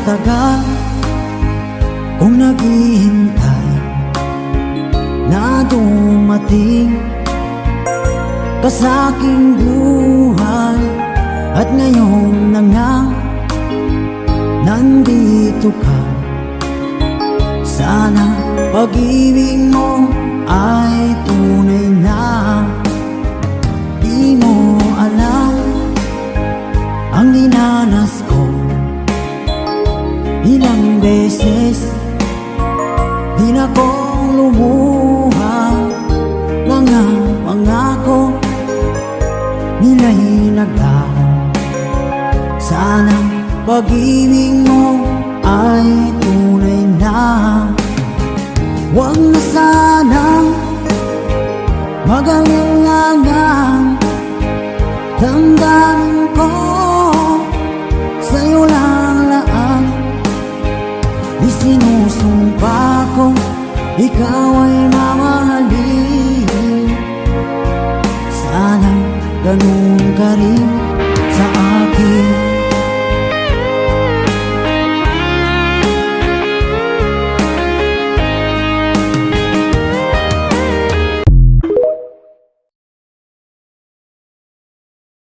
tagal kong naghihintay na dumating ka sa aking buhay, at ngayon na nga nandito ka. Sana pag-ibig mo ay tunay na. Di mo alam ang dinanas ko, ilang beses din akong lumuha. Mga pangako nila'y naglaho. Sana pag-ibig mo ay tunay na. Huwag na sanang mag-alangan, damdamin ko sa'yo lang laan. Isinusumpa ko ikaw ay mamahalin. Sana ganun ka rin sa akin.